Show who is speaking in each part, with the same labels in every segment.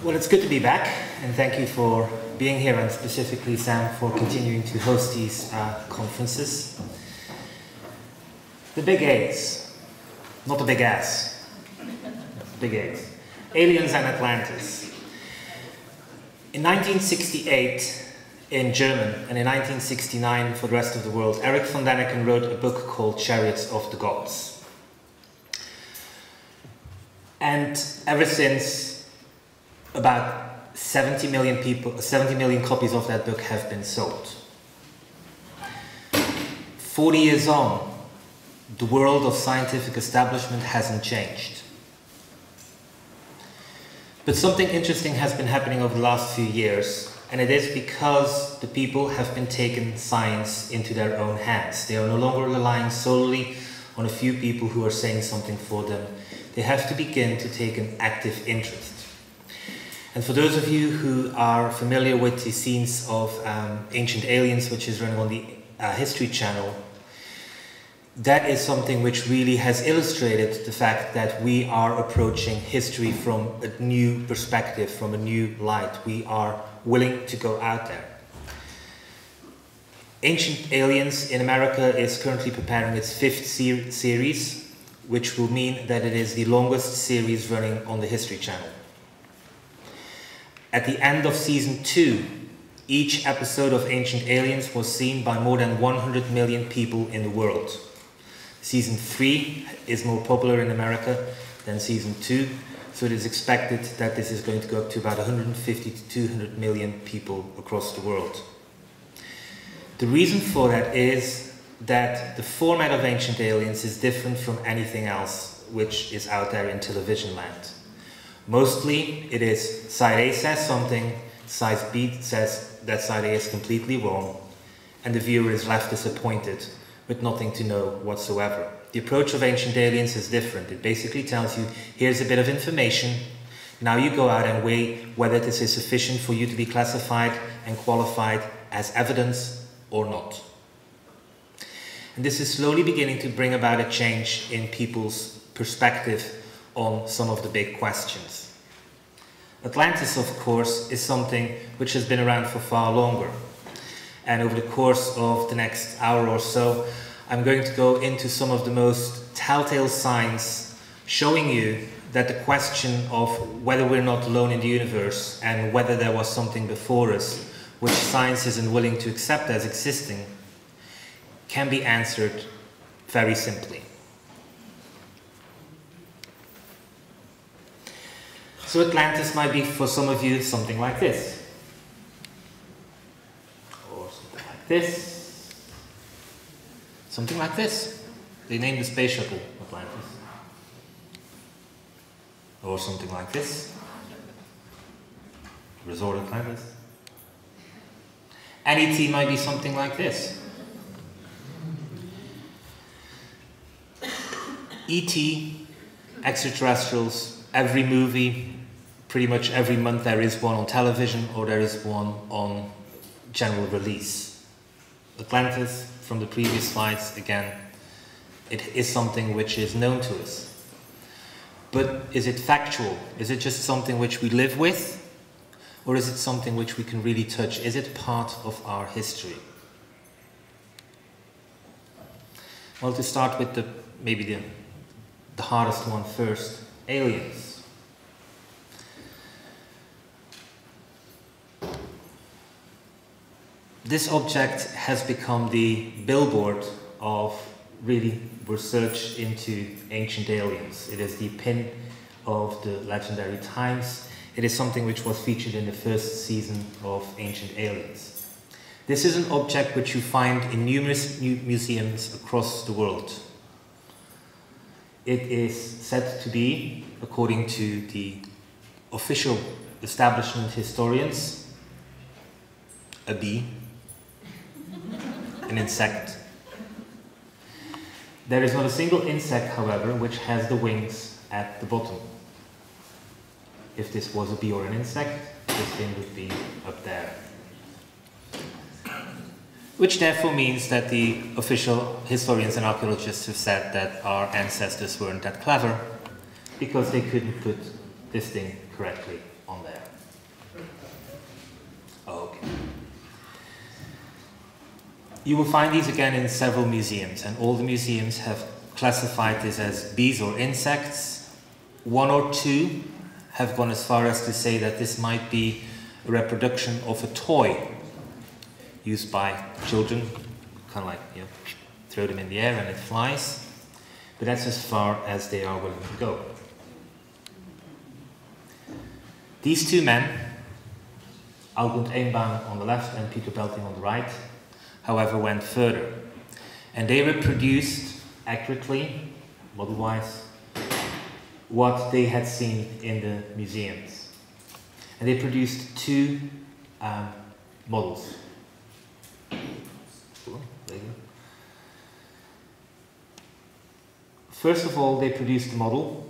Speaker 1: Well, it's good to be back, and thank you for being here, and specifically Sam for continuing to host these conferences. The big A's, not the big ass, big A's. Aliens and Atlantis. In 1968 in German, and in 1969 for the rest of the world, Erich von Däniken wrote a book called Chariots of the Gods. And ever since, about 70 million copies of that book have been sold. 40 years on, the world of scientific establishment hasn't changed. But something interesting has been happening over the last few years, and it is because the people have been taking science into their own hands. They are no longer relying solely on a few people who are saying something for them. They have to begin to take an active interest. And for those of you who are familiar with the scenes of Ancient Aliens, which is running on the History Channel, that is something which really has illustrated the fact that we are approaching history from a new perspective, from a new light. We are willing to go out there. Ancient Aliens in America is currently preparing its 5th series, which will mean that it is the longest series running on the History Channel. At the end of season 2, each episode of Ancient Aliens was seen by more than 100 million people in the world. Season 3 is more popular in America than season 2, so it is expected that this is going to go up to about 150 to 200 million people across the world. The reason for that is that the format of Ancient Aliens is different from anything else which is out there in television land. Mostly it is side A says something, side B says that side A is completely wrong, and the viewer is left disappointed with nothing to know whatsoever. The approach of Ancient Aliens is different. It basically tells you, here's a bit of information, now you go out and weigh whether this is sufficient for you to be classified and qualified as evidence or not. And this is slowly beginning to bring about a change in people's perspective on some of the big questions. Atlantis, of course, is something which has been around for far longer. And over the course of the next hour or so, I'm going to go into some of the most telltale signs showing you that the question of whether we're not alone in the universe and whether there was something before us which science isn't willing to accept as existing can be answered very simply. So Atlantis might be, for some of you, something like this. Or something like this. Something like this. They named the space shuttle Atlantis. Or something like this. Resort Atlantis. NET might be something like this. ET, extraterrestrials, every movie, pretty much every month there is one on television or there is one on general release. Atlantis, from the previous slides, again, it is something which is known to us. But is it factual? Is it just something which we live with? Or is it something which we can really touch? Is it part of our history? Well, to start with maybe the hardest one first, aliens. This object has become the billboard of really research into ancient aliens. It is the pin of the legendary times. It is something which was featured in the 1st season of Ancient Aliens. This is an object which you find in numerous museums across the world. It is said to be, according to the official establishment historians, a bee, an insect. There is not a single insect, however, which has the wings at the bottom. If this was a bee or an insect, this thing would be up there. Which therefore means that the official historians and archaeologists have said that our ancestors weren't that clever because they couldn't put this thing correctly on there. You will find these again in several museums, and all the museums have classified this as bees or insects. One or two have gone as far as to say that this might be a reproduction of a toy used by children, kind of like, you know, throw them in the air and it flies. But that's as far as they are willing to go. These two men, Albert Einbaum on the left and Peter Belting on the right, however, went further. And they reproduced accurately, model-wise, what they had seen in the museums. And they produced two models. Cool. There you go. First of all, they produced a model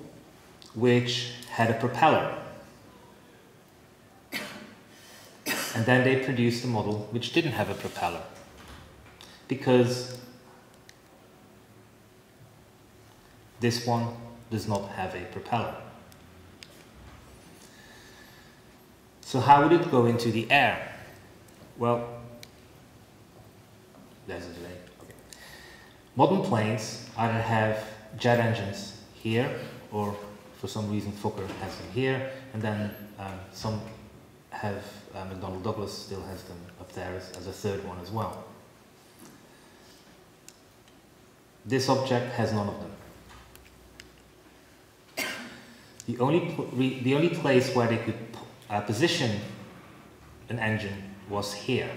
Speaker 1: which had a propeller. And then they produced a model which didn't have a propeller, because this one does not have a propeller. So how would it go into the air? Well, there's a delay. Okay. Modern planes either have jet engines here, or for some reason Fokker has them here, and then some have McDonnell Douglas still has them up there as a third one as well. This object has none of them. The only place where they could position an engine was here.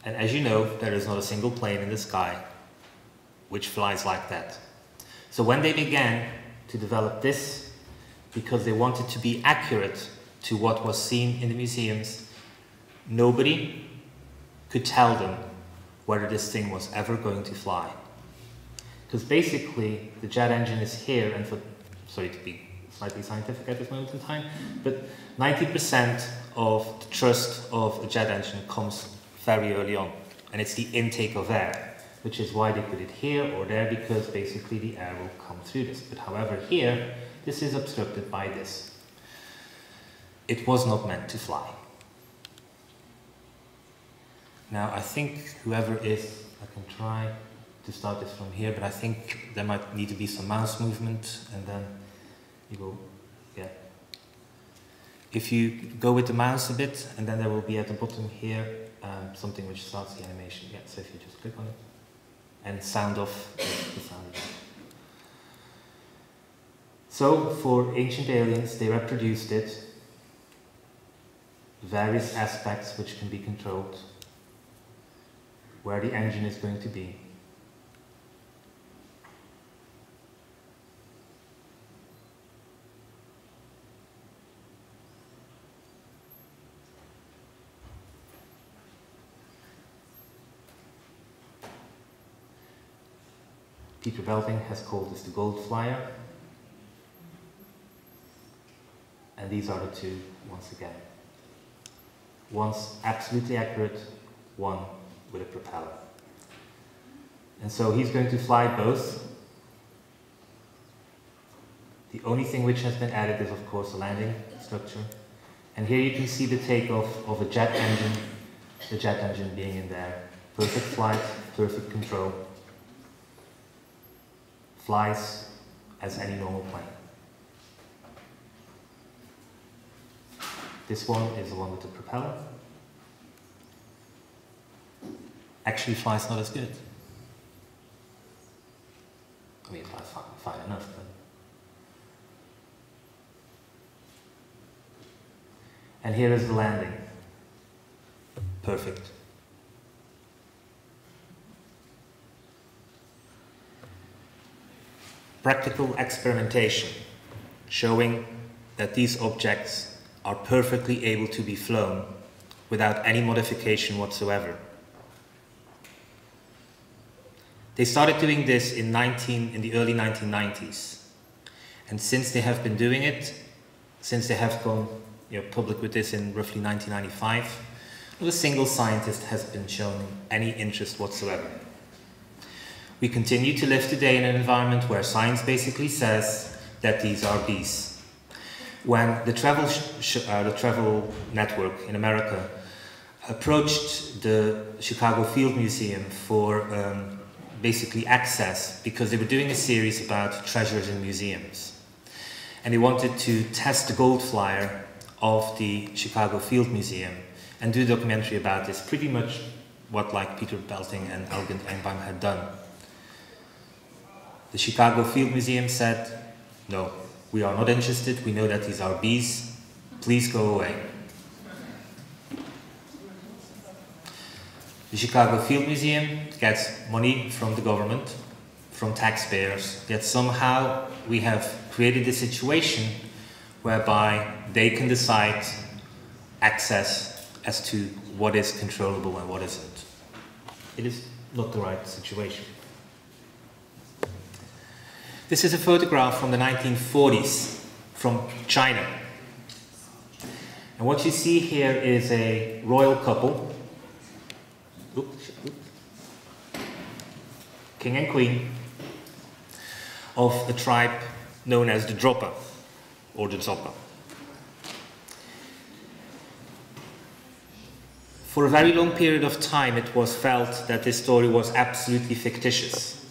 Speaker 1: And as you know, there is not a single plane in the sky which flies like that. So when they began to develop this, because they wanted to be accurate to what was seen in the museums, nobody could tell them whether this thing was ever going to fly. Because basically the jet engine is here, and sorry to be slightly scientific at this moment in time, but 90% of the thrust of a jet engine comes very early on, and it's the intake of air, which is why they put it here or there, because basically the air will come through this. But however, here, this is obstructed by this. It was not meant to fly. Now, I think whoever is, I can try to start this from here, but I think there might need to be some mouse movement, and then you will, yeah. If you go with the mouse a bit, and then there will be at the bottom here something which starts the animation. Yeah, so if you just click on it, and sound off the sound. So, for Ancient Aliens, they reproduced it, various aspects which can be controlled, where the engine is going to be. Peter Belting has called this the Gold Flyer. And these are the two, once again. One's absolutely accurate, one with a propeller. And so he's going to fly both. The only thing which has been added is, of course, a landing structure. And here you can see the takeoff of a jet engine, the jet engine being in there. Perfect flight, perfect control. Flies as any normal plane. This one is the one with the propeller. Actually flies not as good. I mean, it flies fine enough, but... And here is the landing. Perfect. Practical experimentation showing that these objects are perfectly able to be flown without any modification whatsoever. They started doing this in the early 1990s. And since they have been doing it, since they have gone public with this in roughly 1995, not a single scientist has been shown any interest whatsoever. We continue to live today in an environment where science basically says that these are bees. When the travel network in America approached the Chicago Field Museum for basically access, because they were doing a series about treasures in museums. And they wanted to test the gold flyer of the Chicago Field Museum and do a documentary about this, pretty much what like Peter Belting and Elgin Engbaum had done. The Chicago Field Museum said, no, we are not interested, we know that these are bees, please go away. The Chicago Field Museum gets money from the government, from taxpayers, yet somehow we have created a situation whereby they can decide access as to what is controllable and what isn't. It is not the right situation. This is a photograph from the 1940s from China. And what you see here is a royal couple, king and queen, of a tribe known as the dropa, or the dropa. For a very long period of time it was felt that this story was absolutely fictitious.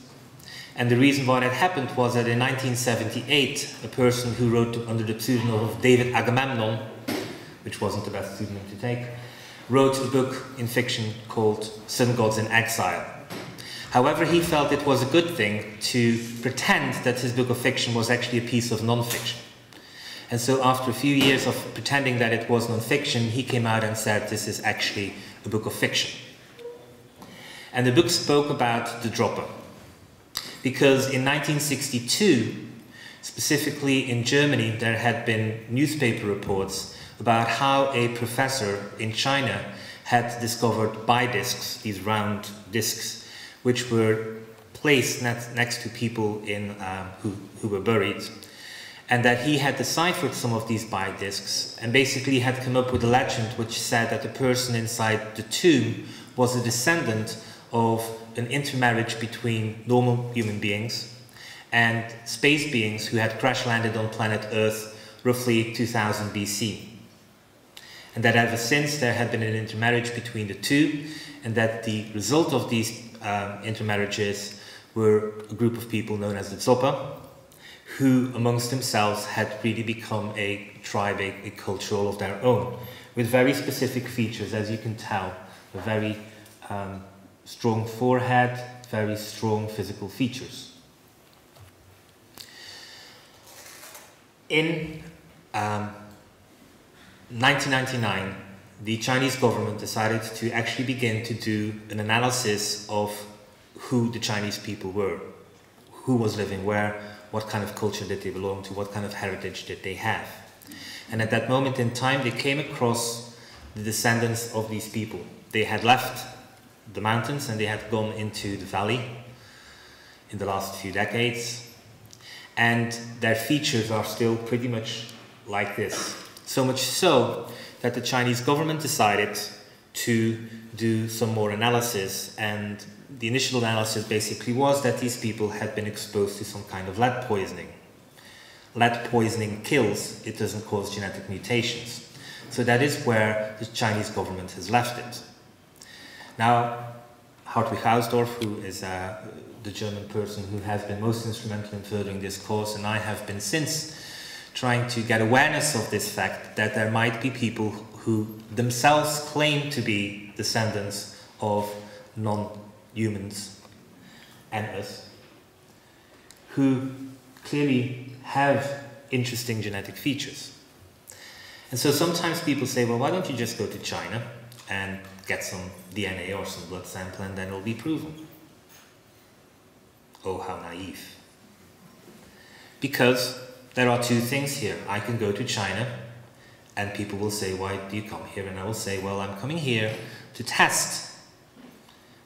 Speaker 1: And the reason why that happened was that in 1978, a person who wrote under the pseudonym of David Agamemnon, which wasn't the best pseudonym to take, wrote a book in fiction called Sun Gods in Exile. However, he felt it was a good thing to pretend that his book of fiction was actually a piece of non-fiction. And so after a few years of pretending that it was non-fiction, he came out and said this is actually a book of fiction. And the book spoke about the dropa. Because in 1962, specifically in Germany, there had been newspaper reports about how a professor in China had discovered bidiscs, these round discs, which were placed next to people who were buried, and that he had deciphered some of these bidiscs and basically had come up with a legend which said that the person inside the tomb was a descendant of an intermarriage between normal human beings and space beings who had crash landed on planet Earth roughly 2000 BC. And that ever since there had been an intermarriage between the two, and that the result of these intermarriages were a group of people known as the dropa, who amongst themselves had really become a tribe, a culture all of their own, with very specific features, as you can tell, a very strong forehead, very strong physical features. In 1999, the Chinese government decided to actually begin to do an analysis of who the Chinese people were, who was living where, what kind of culture did they belong to, what kind of heritage did they have. And at that moment in time, they came across the descendants of these people. They had left the mountains and they had gone into the valley in the last few decades, and their features are still pretty much like this. So much so that the Chinese government decided to do some more analysis, and the initial analysis basically was that these people had been exposed to some kind of lead poisoning. Lead poisoning kills, it doesn't cause genetic mutations. So that is where the Chinese government has left it. Now, Hartwig Hausdorff, who is the German person who has been most instrumental in furthering this cause, and I have been since trying to get awareness of this fact that there might be people who themselves claim to be descendants of non-humans and us, who clearly have interesting genetic features. And so sometimes people say, well, why don't you just go to China and get some DNA or some blood sample and then it'll be proven. Oh, how naive. Because there are two things here. I can go to China and people will say, why do you come here? And I will say, well, I'm coming here to test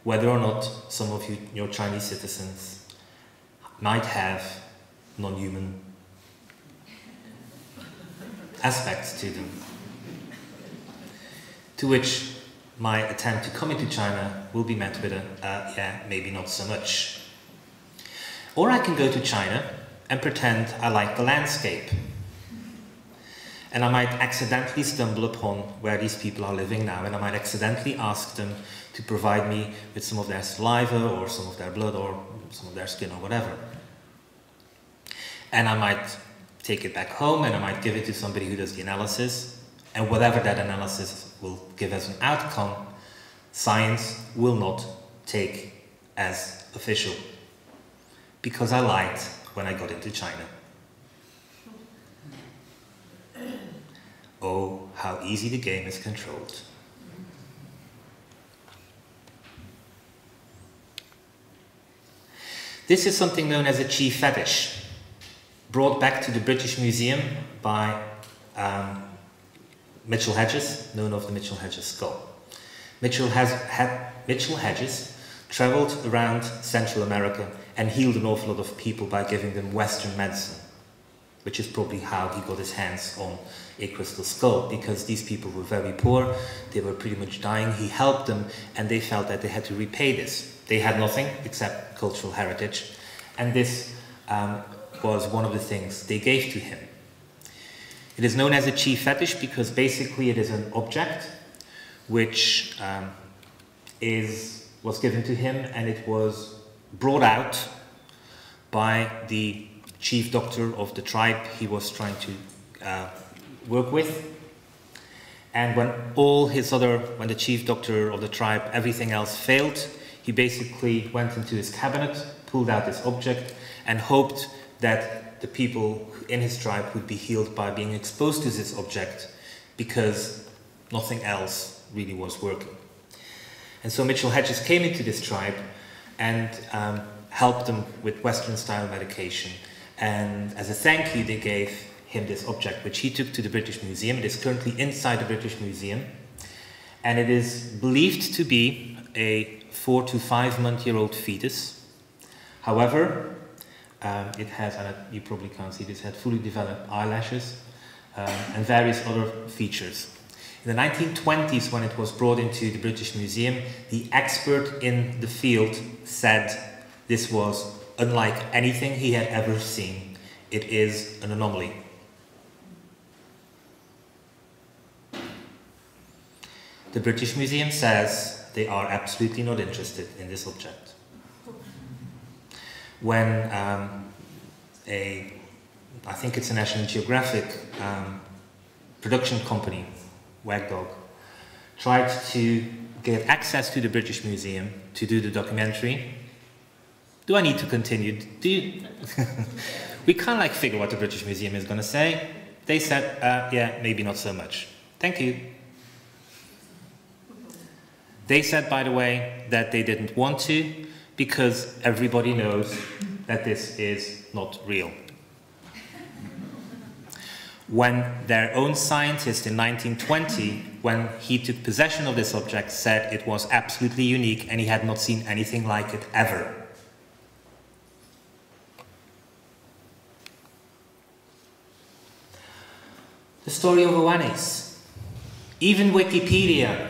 Speaker 1: whether or not some of you, your Chinese citizens, might have non-human aspects to them. To which my attempt to come into China will be met with a, yeah, maybe not so much. Or I can go to China and pretend I like the landscape. And I might accidentally stumble upon where these people are living now, and I might accidentally ask them to provide me with some of their saliva or some of their blood or some of their skin or whatever. And I might take it back home and I might give it to somebody who does the analysis, and whatever that analysis will give as an outcome, science will not take as official, because I lied when I got into China. Oh, how easy the game is controlled. This is something known as a chi fetish, brought back to the British Museum by Mitchell Hedges, known of the Mitchell Hedges skull. Mitchell Hedges travelled around Central America and healed an awful lot of people by giving them Western medicine, which is probably how he got his hands on a crystal skull, because these people were very poor, they were pretty much dying. He helped them and they felt that they had to repay this. They had nothing except cultural heritage, and this was one of the things they gave to him. It is known as a chi fetish because basically it is an object which was given to him, and it was brought out by the chief doctor of the tribe he was trying to work with. And when when the chief doctor of the tribe, everything else failed, he basically went into his cabinet, pulled out this object, and hoped that the people in his tribe would be healed by being exposed to this object, because nothing else really was working. And so Mitchell Hedges came into this tribe and helped them with Western-style medication. And as a thank you, they gave him this object, which he took to the British Museum. It is currently inside the British Museum. And it is believed to be a 4 to 5 month-year-old fetus. However, it has, and you probably can't see this, had fully developed eyelashes and various other features. In the 1920s, when it was brought into the British Museum, the expert in the field said this was unlike anything he had ever seen. It is an anomaly. The British Museum says they are absolutely not interested in this object. When I think it's a National Geographic production company, Wagdog, tried to get access to the British Museum to do the documentary. Do I need to continue? We can't like figure what the British Museum is going to say. They said, yeah, maybe not so much. Thank you. They said, by the way, that they didn't want to because everybody knows that this is not real. When their own scientist in 1920, when he took possession of this object, said it was absolutely unique and he had not seen anything like it ever. The story of Atlantis. Even Wikipedia,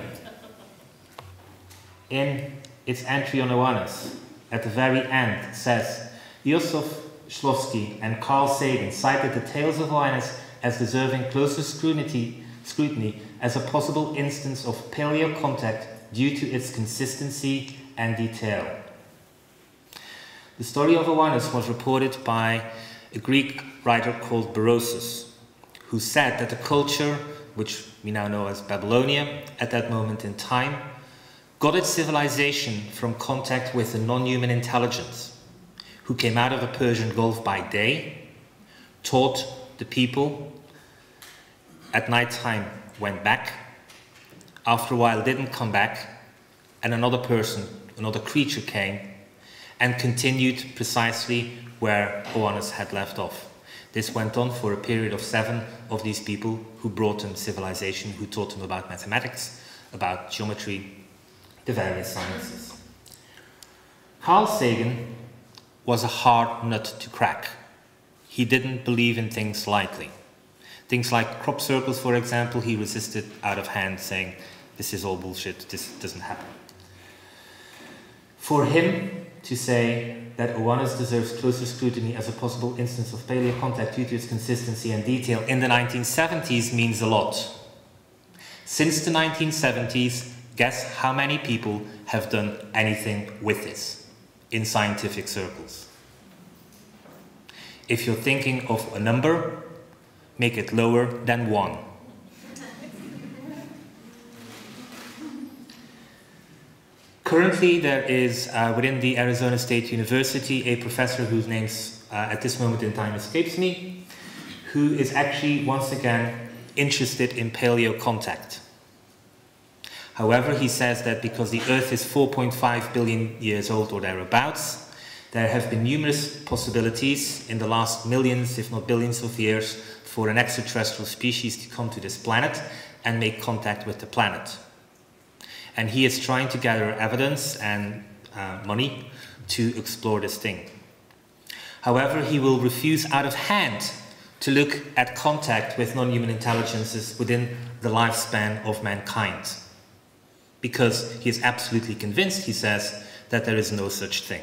Speaker 1: in its entry on Atlantis, at the very end, says Joseph Shklovsky and Carl Sagan cited the tales of Atlantis as deserving closer scrutiny as a possible instance of paleo contact due to its consistency and detail. The story of Atlantis was reported by a Greek writer called Berosus, who said that the culture, which we now know as Babylonia, at that moment in time, got its civilization from contact with a non-human intelligence, who came out of the Persian Gulf by day, taught the people, at night time went back, after a while didn't come back, and another person, another creature came and continued precisely where Oannes had left off. This went on for a period of 7 of these people who brought them civilization, who taught them about mathematics, about geometry, the various sciences. Carl Sagan was a hard nut to crack. He didn't believe in things lightly. Things like crop circles, for example, he resisted out of hand, saying, this is all bullshit, this doesn't happen. For him, to say that Oannes deserves closer scrutiny as a possible instance of paleo contact due to its consistency and detail in the 1970s means a lot. Since the 1970s, guess how many people have done anything with this in scientific circles? If you're thinking of a number, make it lower than 1. Currently, there is within the Arizona State University a professor whose name at this moment in time escapes me, who is actually once again interested in paleo contact. However, he says that because the Earth is 4.5 billion years old or thereabouts, there have been numerous possibilities in the last millions, if not billions of years, for an extraterrestrial species to come to this planet and make contact with the planet. And he is trying to gather evidence and money to explore this thing. However, he will refuse out of hand to look at contact with non-human intelligences within the lifespan of mankind. Because he is absolutely convinced, he says, that there is no such thing.